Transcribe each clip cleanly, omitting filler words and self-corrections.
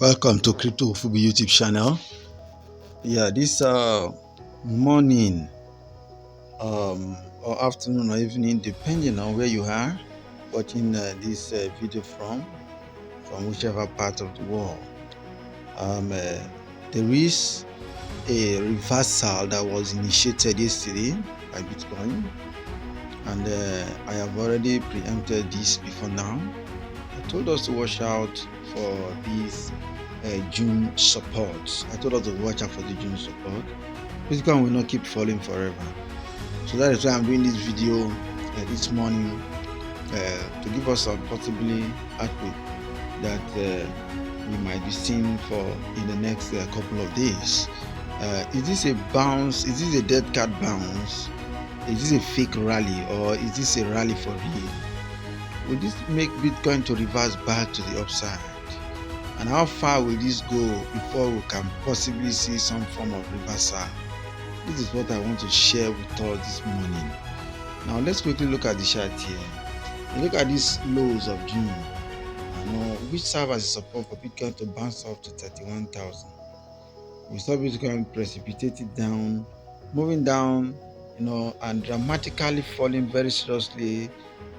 Welcome to Crypto Fubu YouTube channel. This morning, or afternoon or evening, depending on where you are watching this video from whichever part of the world. There is a reversal that was initiated yesterday by Bitcoin, and I have already preempted this before now. I told us to watch out for these June support. I told us to watch out for the June support. Bitcoin will not keep falling forever. So that is why I'm doing this video this morning to give us some possibly output that we might be seeing for in the next couple of days. Is this a bounce? Is this a dead cat bounce? Is this a fake rally, or is this a rally for real? Will this make Bitcoin to reverse back to the upside? And how far will this go before we can possibly see some form of reversal? This is what I want to share with us this morning. Now let's quickly look at the chart here. You look at these lows of June, which serve as a support for Bitcoin to bounce up to 31,000. We saw Bitcoin precipitated down, moving down, and dramatically falling very seriously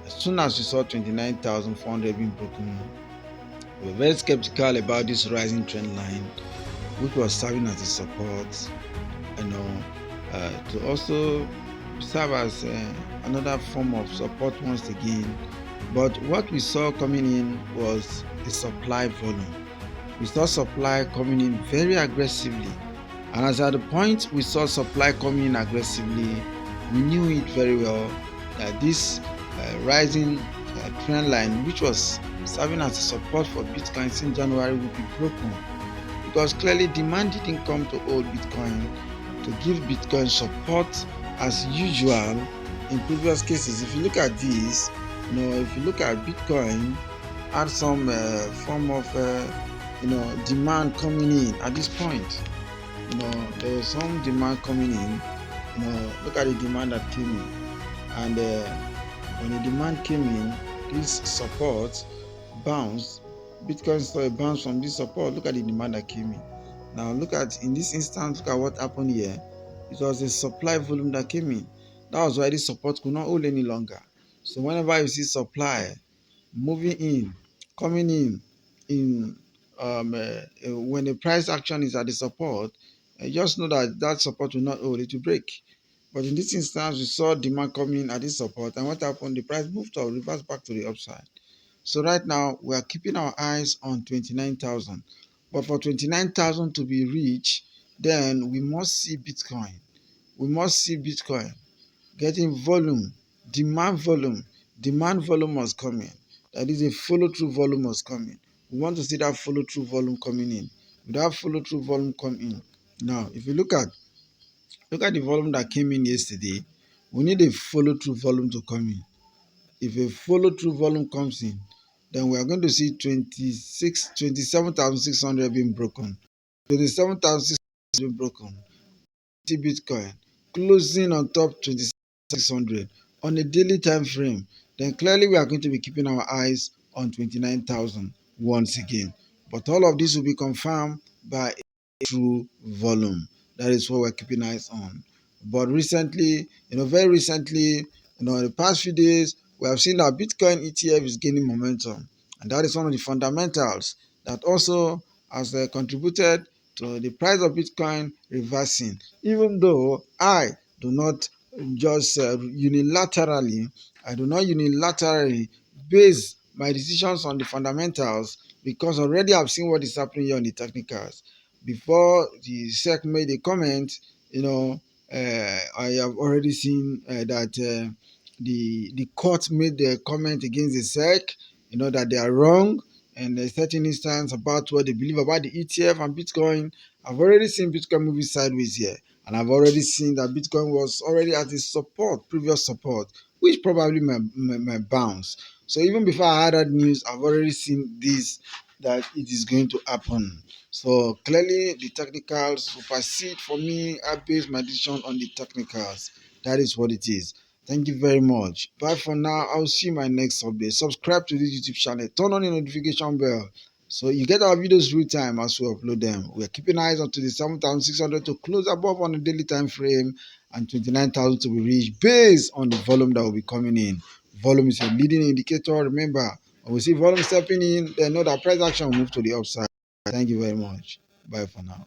as soon as we saw 29,400 being broken. We were very skeptical about this rising trend line, which was serving as a support, to also serve as another form of support once again. But what we saw coming in was a supply volume. We saw supply coming in very aggressively, and as at the point we saw supply coming in aggressively, we knew it very well that this rising trend line, which was serving as a support for Bitcoin since January, would be broken, because clearly demand didn't come to hold Bitcoin, to give Bitcoin support as usual in previous cases. If you look at this, if you look at Bitcoin had some form of demand coming in at this point. There was some demand coming in. Look at the demand that came in, and when the demand came in, this support bounced. Bitcoin saw a bounce from this support. Look at the demand that came in. Now look at, in this instance, look at what happened here. It was a supply volume that came in. That was why this support could not hold any longer. So whenever you see supply moving in, coming in when the price action is at the support, just know that that support will not hold, it will break. But in this instance, we saw demand coming at this support, and what happened? The price moved or reversed back to the upside. So right now we are keeping our eyes on 29,000. But for 29,000 to be reached, then we must see Bitcoin. We must see Bitcoin getting volume, demand volume. Demand volume must come in. That is, a follow-through volume must come in. We want to see that follow-through volume coming in. With that follow-through volume come in. Now, if you look at the volume that came in yesterday, we need a follow-through volume to come in. If a follow-through volume comes in, then we are going to see 27,600 being broken. 27,600 being broken. Bitcoin closing on top 2600 on a daily time frame, then clearly we are going to be keeping our eyes on 29,000 once again. But all of this will be confirmed by a true volume. That is what we're keeping eyes on. But recently, very recently, in the past few days, we have seen that Bitcoin ETF is gaining momentum, and that is one of the fundamentals that also has contributed to the price of Bitcoin reversing. Even though I do not just unilaterally base my decisions on the fundamentals, because already I've seen what is happening here on the technicals. Before the SEC made a comment, I have already seen that the court made the comment against the SEC, that they are wrong, and a certain instance about what they believe about the ETF and Bitcoin. I've already seen Bitcoin moving sideways here, and I've already seen that Bitcoin was already at its previous support, which probably might bounce. So even before I had that news, I've already seen this, that it is going to happen. So clearly the technicals supersede for me. I base my decision on the technicals. That is what it is. Thank you very much. Bye for now. I'll see you in my next update. Subscribe to this YouTube channel. Turn on the notification bell So you get our videos real time as we upload them. We are keeping eyes on to the 7,600 to close above on the daily time frame and 29,000 to be reached based on the volume that will be coming in. Volume is a leading indicator. Remember, when we see volume stepping in, then know that price action will move to the upside. Thank you very much. Bye for now.